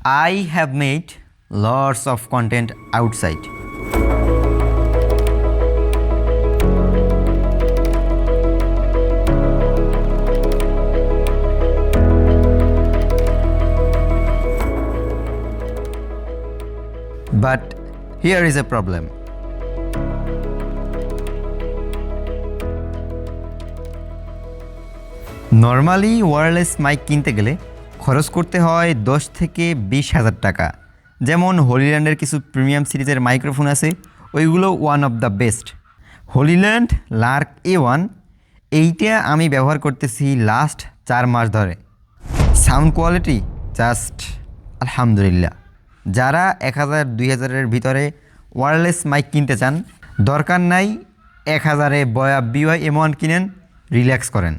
I have made lots of content outside. But here is a problem. Normally wireless mic কিনতে গেলে খরচ করতে হয় 10 থেকে 20,000 টাকা। যেমন হলিল্যান্ডের কিছু প্রিমিয়াম সিরিজের মাইক্রোফোন আছে, ওইগুলো one of the best. Hollyland Lark A1 এইটা আমি ব্যবহার করতেছি লাস্ট 4 মাস ধরে। সাউন্ড কোয়ালিটি জাস্ট আলহামদুলিল্লাহ। যারা 1000-2000-এর ভিতরে ওয়্যারলেস মাইক কিনতে চান, দরকার নাই 1000-এ বয়া BY M1 কিনেন, রিল্যাক্স করেন।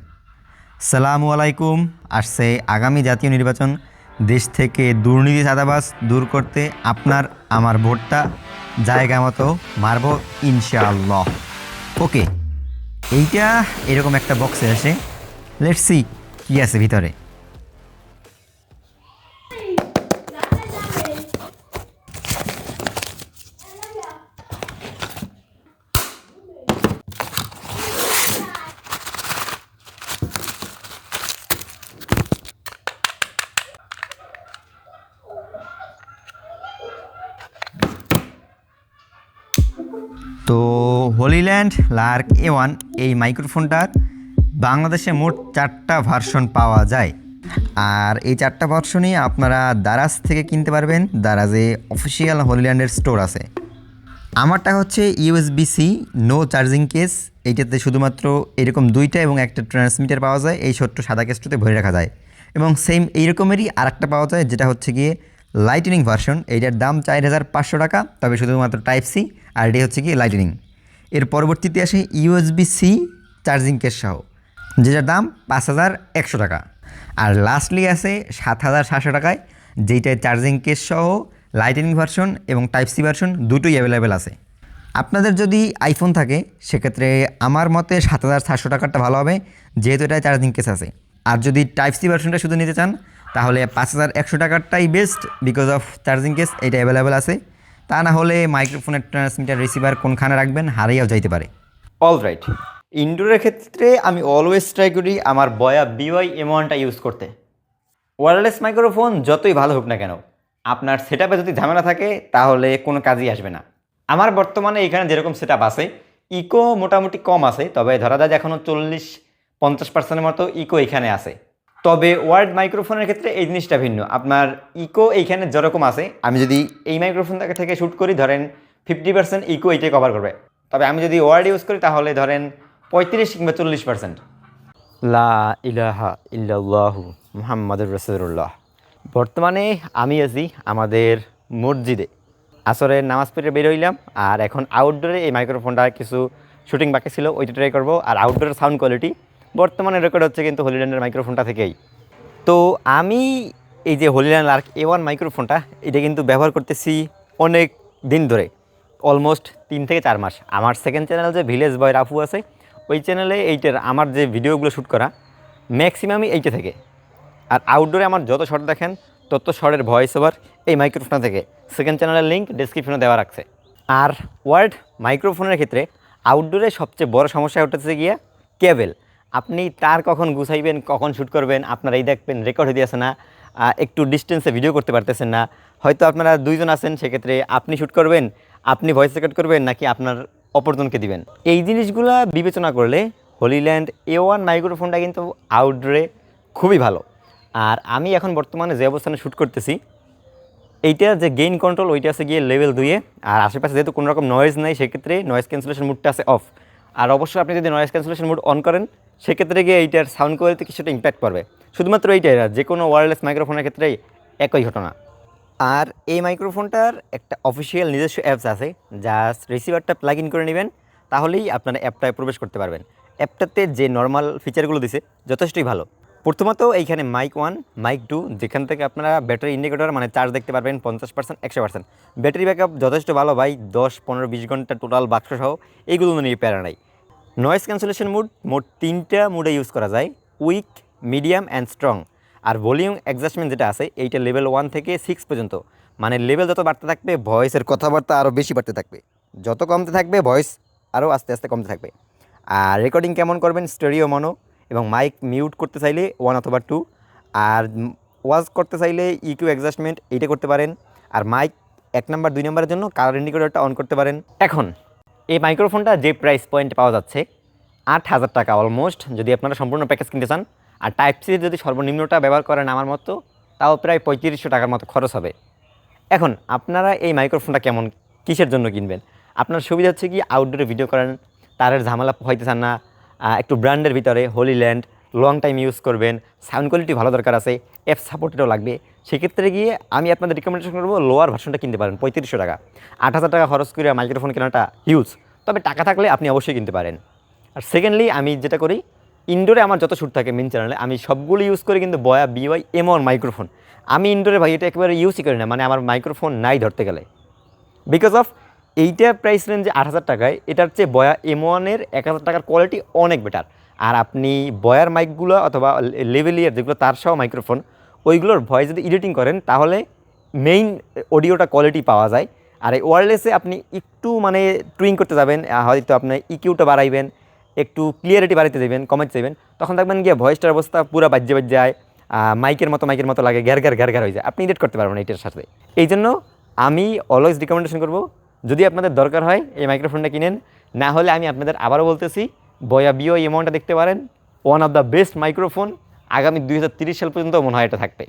সালামু আলাইকুম। আসছে আগামী জাতীয় নির্বাচন, দেশ থেকে দুর্নীতি চাঁদাবাজ দূর করতে আপনার আমার ভোটটা জায়গা মতো মারব ইনশাআল্লাহ। ওকে, এইটা এরকম একটা বক্সে আসে, লেটস সি কী আছে ভিতরে। তো হলিল্যান্ড লার্ক A1 এই মাইক্রোফোনটার বাংলাদেশে মোট 4টা ভার্সন পাওয়া যায়। আর এই 4টা ভার্সনই আপনারা দারাজ থেকে কিনতে পারবেন। দারাজে অফিসিয়াল হলিল্যান্ডের স্টোর আছে। আমারটা হচ্ছে USB-C নো চার্জিং কেস। এইটাতে শুধুমাত্র এরকম 2টা এবং একটা ট্রান্সমিটার পাওয়া যায়, এই ছোট্ট সাদা কেসটাতে ভরে রাখা যায়। এবং সেম এইরকমেরই আরেকটা পাওয়া যায়, যেটা হচ্ছে গিয়ে লাইটনিং ভার্সন। এইটার দাম 4,500 টাকা, তবে শুধুমাত্র Type-C, আর এটি হচ্ছে গিয়ে লাইটনিং। এর পরবর্তীতে আসে USB-C চার্জিং কেস সহ, যেটার দাম 5,100 টাকা। আর লাস্টলি আছে 7,700 টাকায়, যেইটায় চার্জিং কেস সহ লাইটনিং ভার্সন এবং Type-C ভার্সন দুটোই অ্যাভেলেবেল আছে। আপনাদের যদি আইফোন থাকে সেক্ষেত্রে আমার মতে 7,700 টাকারটা ভালো হবে, যেহেতু এটায় চার্জিং কেস আছে। আর যদি Type-C ভার্সনটা শুধু নিতে চান তাহলে 5,100 টাকারটাই best, because of charging case এটা অ্যাভেলেবেল আছে। তা না হলে মাইক্রোফোনের ট্রান্সমিটার রিসিভার কোনখানে রাখবেন, হারিয়েও যাইতে পারে। অলরাইট, ইনডোরের ক্ষেত্রে আমি অলওয়েজ ট্রাই করি আমার বয়া BY M1টা ইউজ করতে। ওয়্যারলেস মাইক্রোফোন যতই ভালো হোক না কেন, আপনার সেটআপে যদি ঝামেলা থাকে তাহলে কোনো কাজই আসবে না। আমার বর্তমানে এখানে যেরকম সেটআপ আছে, ইকো মোটামুটি কম আছে, তবে ধরা যায় এখনও 40-50% মতো ইকো এখানে আছে। তবে ওয়ার্ড মাইক্রোফোনের ক্ষেত্রে এই জিনিসটা ভিন্ন। আপনার ইকো এইখানে যেরকম আছে, আমি যদি এই মাইক্রোফোন থেকে শ্যুট করি, ধরেন 50% ইকো এইটাই কভার করবে। তবে আমি যদি ওয়ার্ড ইউজ করি তাহলে ধরেন 35 কিংবা 40%। লা ইলাহা ইল্লাল্লাহু মুহাম্মাদুর রাসূলুল্লাহ। বর্তমানে আমি আছি আমাদের মসজিদে, আসরের নামাজ পড়ে বের হইলাম। আর এখন আউটডোরে এই মাইক্রোফোনটা কিছু শুটিং বাকি ছিল, ওইটা ট্রাই করবো। আর আউটডোরের সাউন্ড কোয়ালিটি বর্তমানে রেকর্ড হচ্ছে কিন্তু হলিল্যান্ডের মাইক্রোফোনটা থেকেই। তো আমি এই যে হলিল্যান্ড লার্ক A1 মাইক্রোফোনটা, এটা কিন্তু ব্যবহার করতেছি অনেক দিন ধরে, অলমোস্ট 3 থেকে 4 মাস। আমার সেকেন্ড চ্যানেল যে ভিলেজ বয় রাফু আছে, ওই চ্যানেলে এইটার আমার যে ভিডিওগুলো শ্যুট করা ম্যাক্সিমামই এইটা থেকে। আর আউটডোরে আমার যত শট দেখেন তত শটের ভয়েস ওভার এই মাইক্রোফোনটা থেকে। সেকেন্ড চ্যানেলের লিঙ্ক ডেসক্রিপশনে দেওয়া রাখছে। আর ওয়ার্ড মাইক্রোফোনের ক্ষেত্রে আউটডোরে সবচেয়ে বড় সমস্যা হচ্ছে গিয়ে কেবল। আপনি তার কখন গুছাইবেন, কখন শ্যুট করবেন, আপনারা এই দেখবেন রেকর্ড হয়ে দিয়েছে না, একটু ডিস্টেন্সে ভিডিও করতে পারতেছেন না। হয়তো আপনারা 2 জন আছেন, সেক্ষেত্রে আপনি শ্যুট করবেন, আপনি ভয়েস রেকর্ড করবেন, নাকি আপনার অপরজনকে দিবেন। এই জিনিসগুলো বিবেচনা করলে হলিল্যান্ড A1 মাইক্রোফোনটা কিন্তু আউটডোরে খুবই ভালো। আর আমি এখন বর্তমানে যে অবস্থানে শ্যুট করতেছি, এইটা যে গেইন কন্ট্রোল ওইটা আছে গিয়ে লেভেল 2-এ। আর আশেপাশে যেহেতু কোনো রকম নয়েজ নাই, সেক্ষেত্রে নয়েজ ক্যান্সেলেশন মুডটা আছে অফ। আর অবশ্যই আপনি যদি নয়েজ ক্যান্সেলেশন মুড অন করেন, সেক্ষেত্রে গিয়ে এইটার সাউন্ড কোয়ালিটি কিছুটা ইম্প্যাক্ট করবে। শুধুমাত্র এইটাই না, যে কোনো ওয়্যারলেস মাইক্রোফোনের ক্ষেত্রেই একই ঘটনা। আর এই মাইক্রোফোনটার একটা অফিসিয়াল নিজস্ব অ্যাপস আছে, জাস্ট রিসিভারটা প্লাগ ইন করে নেবেন, তাহলেই আপনারা অ্যাপটায় প্রবেশ করতে পারবেন। অ্যাপটাতে যে নর্মাল ফিচারগুলো দিছে যথেষ্টই ভালো। প্রথমত এইখানে মাইক 1, মাইক 2, যেখান থেকে আপনারা ব্যাটারি ইন্ডিকেটর মানে চার্জ দেখতে পারবেন 50%, 100%। ব্যাটারি ব্যাকআপ যথেষ্ট ভালো ভাই, 10, 15, 20 ঘন্টা টোটাল বাক্স সহ, এইগুলো নিয়ে প্যারা নাই। নয়েজ ক্যান্সেলেশন মুড মোট 3টা মুডে ইউজ করা যায়, উইক, মিডিয়াম অ্যান্ড স্ট্রং। আর ভলিউম অ্যাডজাস্টমেন্ট যেটা আছে এইটা লেভেল 1 থেকে 6 পর্যন্ত, মানে লেভেল যত বাড়তে থাকবে ভয়েসের কথাবার্তা আরও বেশি বাড়তে থাকবে, যত কমতে থাকবে ভয়েস আরও আস্তে আস্তে কমতে থাকবে। আর রেকর্ডিং কেমন করবেন, স্টেরিও মনো, এবং মাইক মিউট করতে চাইলে 1 অথবা 2, আর ওয়াজ করতে চাইলে ইকিউ অ্যাডজাস্টমেন্ট এইটা করতে পারেন। আর মাইক 1 নাম্বার 2 নাম্বারের জন্য কালার ইন্ডিকেটরটা অন করতে পারেন। এখন এই মাইক্রোফোনটা যে প্রাইস পয়েন্টে পাওয়া যাচ্ছে 8,000 টাকা অলমোস্ট, যদি আপনারা সম্পূর্ণ প্যাকেজ কিনতে চান। আর টাইপ সি যদি সর্বনিম্নটা ব্যবহার করেন আমার মতো, তাও প্রায় 3500 টাকার মতো খরচ হবে। এখন আপনারা এই মাইক্রোফোনটা কেমন, কিসের জন্য কিনবেন? আপনার সুবিধা হচ্ছে কি আউটডোরে ভিডিও করেন, তারের ঝামেলা হইতে চান না, একটু ব্র্যান্ডের ভিতরে হলিল্যান্ড লং টাইম ইউজ করবেন, সাউন্ড কোয়ালিটি ভালো দরকার আছে, অ্যাপ সাপোর্টেরও লাগবে, সেক্ষেত্রে গিয়ে আমি আপনাদের রিকমেন্ডেশন করবো লোয়ার ভার্সনটা কিনতে পারেন 3500 টাকা। 8,000 টাকা খরচ করে মাইক্রোফোন কেনাটা হিউজ, তবে টাকা থাকলে আপনি অবশ্যই কিনতে পারেন। আর সেকেন্ডলি আমি যেটা করি, ইনডোরে আমার যত শ্যুট থাকে মেন চ্যানেলে আমি সবগুলো ইউজ করি কিন্তু বয়া BY M1 মাইক্রোফোন। আমি ইনডোরে ভাই এটা একেবারে ইউজই করি না, মানে আমার মাইক্রোফোন নাই ধরতে গেলে, বিকজ অফ এইটা প্রাইস রেঞ্জে 8,000 টাকায় এটার চেয়ে বয়া M1-এর 1,000 টাকার কোয়ালিটি অনেক বেটার। আর আপনি বয়ার মাইকগুলো অথবা লেভেলিয়ার যেগুলো তার সহ মাইক্রোফোন, ওইগুলোর ভয়েস যদি এডিটিং করেন তাহলে মেইন অডিওটা কোয়ালিটি পাওয়া যায়। আর এই ওয়্যারলেসে আপনি একটু মানে টুইং করতে যাবেন, হয়তো আপনি ইকিউটা বাড়াইবেন, একটু ক্লিয়ারিটি বাড়াইতে দেবেন, কমাইতে দেবেন, তখন দেখবেন গিয়ে ভয়েসটার অবস্থা পুরো বাজ্যে যায়, মাইকের মতো লাগে, ঘ্যার ঘ্যার হয়ে যায়, আপনি এডিট করতে পারবেন এটার সাথে। এই জন্য আমি অলওয়েজ রিকমেন্ডেশন করব, যদি আপনাদের দরকার হয় এই মাইক্রোফোনটা কিনেন, না হলে আমি আপনাদের আবারও বলতেছি বয়া BY M1টা দেখতে পারেন, one of the best microphone, আগামী 2030 সাল পর্যন্ত মনে হয় এটা থাকবে।